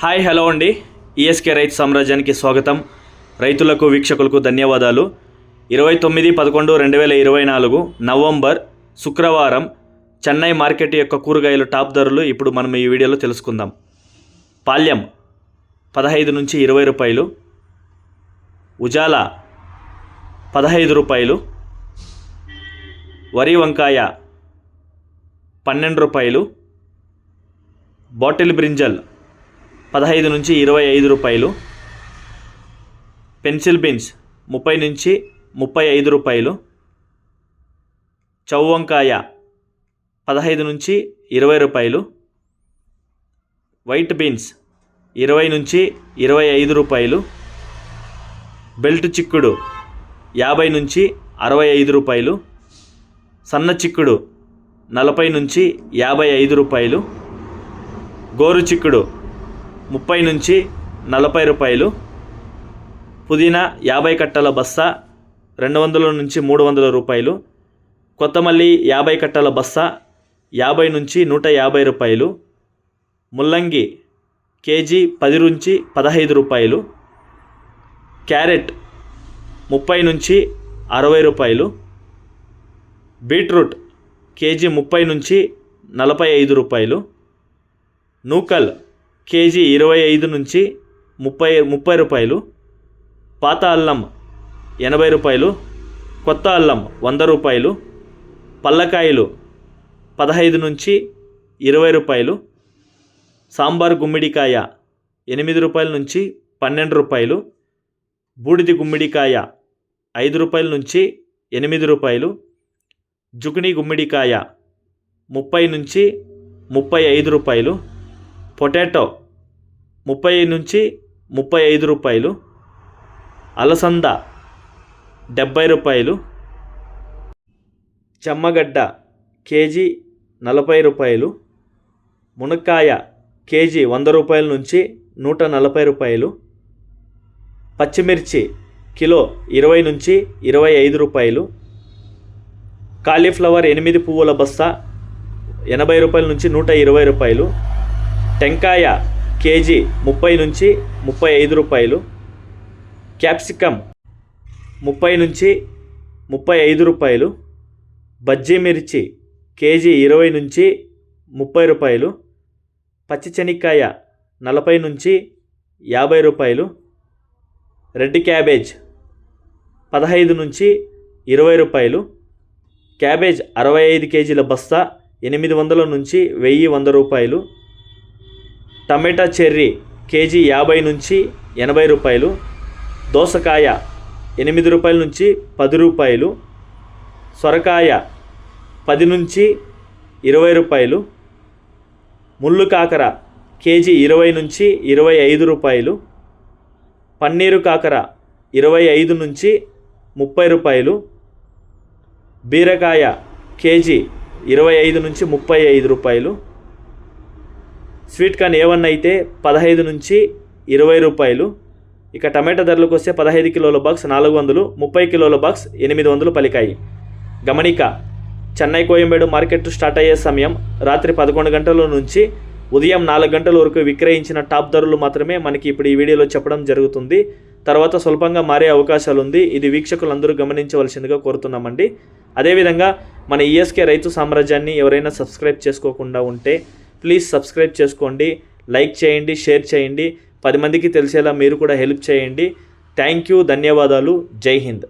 Hi hello అండి. ESK రైతు సామ్రాజ్యానికి స్వాగతం. రైతులకు వీక్షకులకు ధన్యవాదాలు. 29/11/2024 నవంబర్ శుక్రవారం చెన్నై మార్కెట్ యొక్క కూరగాయలు టాప్ ధరలు ఇప్పుడు మనం ఈ వీడియోలో తెలుసుకుందాం. పాల్యం 15 నుంచి 20 రూపాయలు, ఉజాల 15 రూపాయలు, వరి వంకాయ 12 రూపాయలు, బాటిల్ బ్రింజల్ 15 నుంచి 25 రూపాయలు, పెన్సిల్ బీన్స్ 30 నుంచి 35 రూపాయలు, చౌవంకాయ 15 నుంచి 20 రూపాయలు, వైట్ బీన్స్ 20 నుంచి 25 రూపాయలు, బెల్ట్ చిక్కుడు 50 నుంచి 65 రూపాయలు, సన్న చిక్కుడు 40 నుంచి 55 రూపాయలు, గోరు చిక్కుడు 30 నుంచి 40 రూపాయలు, పుదీనా 50 కట్టల బస్తా 200 నుంచి 300 రూపాయలు, కొత్తమల్లి 50 కట్టల బస్తా 50 నుంచి 150 రూపాయలు, ముల్లంగి కేజీ 10 నుంచి 15 రూపాయలు, క్యారెట్ 30 నుంచి 60 రూపాయలు, బీట్రూట్ కేజీ 30 నుంచి 45 రూపాయలు, నూకల్ కేజీ 25 నుంచి 30 రూపాయలు, పాత అల్లం 80 రూపాయలు, కొత్త అల్లం 100 రూపాయలు, పల్లకాయలు 15 నుంచి 20 రూపాయలు, సాంబార్ గుమ్మిడికాయ 8 రూపాయల నుంచి 12 రూపాయలు, బూడిది గుమ్మిడికాయ 5 రూపాయల నుంచి 8 రూపాయలు, జుకినీ గుమ్మిడికాయ 30 నుంచి 35 రూపాయలు, పొటాటో 30 నుంచి 35 రూపాయలు, అలసంద 70 రూపాయలు, చెమ్మగడ్డ కేజీ 40 రూపాయలు, మునక్కాయ కేజీ 100 రూపాయల నుంచి 140 రూపాయలు, పచ్చిమిర్చి కిలో 20 నుంచి 25 రూపాయలు, కాలీఫ్లవర్ 8 పువ్వుల బస్తా 80 రూపాయల నుంచి 120 రూపాయలు, టెంకాయ కేజీ 30 నుంచి 35 రూపాయలు, క్యాప్సికమ్ 30 నుంచి 35 రూపాయలు, బజ్జీ మిర్చి కేజీ 20 నుంచి 30 రూపాయలు, పచ్చి శనక్కాయ 40 నుంచి 50 రూపాయలు, రెడ్ క్యాబేజ్ 15 నుంచి 20 రూపాయలు, క్యాబేజ్ 65 కేజీల బస్తా 800 నుంచి 1100 రూపాయలు, టమాటా చెర్రీ కేజీ 50 నుంచి 80 రూపాయలు, దోసకాయ 8 రూపాయల నుంచి 10 రూపాయలు, సొరకాయ 10 నుంచి 20 రూపాయలు, ముళ్ళు కాకర కేజీ 20 నుంచి 25 రూపాయలు, పన్నీరు కాకర 25 నుంచి 30 రూపాయలు, బీరకాయ కేజీ 25 నుంచి 35 రూపాయలు, స్వీట్ కార్న్ A1 అయితే 15 నుంచి 20 రూపాయలు. ఇక టమాటా ధరలకు వస్తే 15 కిలోల బాక్స్ 400, 30 కిలోల బాక్స్ 800 పలికాయి. గమనిక, చెన్నై కోయంబేడు మార్కెట్ స్టార్ట్ అయ్యే సమయం రాత్రి 11 గంటల నుంచి ఉదయం 4 గంటల వరకు విక్రయించిన టాప్ ధరలు మాత్రమే మనకి ఇప్పుడు ఈ వీడియోలో చెప్పడం జరుగుతుంది. తర్వాత స్వల్పంగా మారే అవకాశాలు ఉంది. ఇది వీక్షకులందరూ గమనించవలసిందిగా కోరుతున్నామండి. అదేవిధంగా మన ఈఎస్కే రైతు సామ్రాజ్యాన్ని ఎవరైనా సబ్స్క్రైబ్ చేసుకోకుండా ఉంటే ప్లీజ్ సబ్స్క్రైబ్ చేసుకోండి, లైక్ చేయండి, షేర్ చేయండి, 10 మందికి తెలిసేలా మీరు కూడా హెల్ప్ చేయండి. థ్యాంక్ యూ, ధన్యవాదాలు, జై హింద్.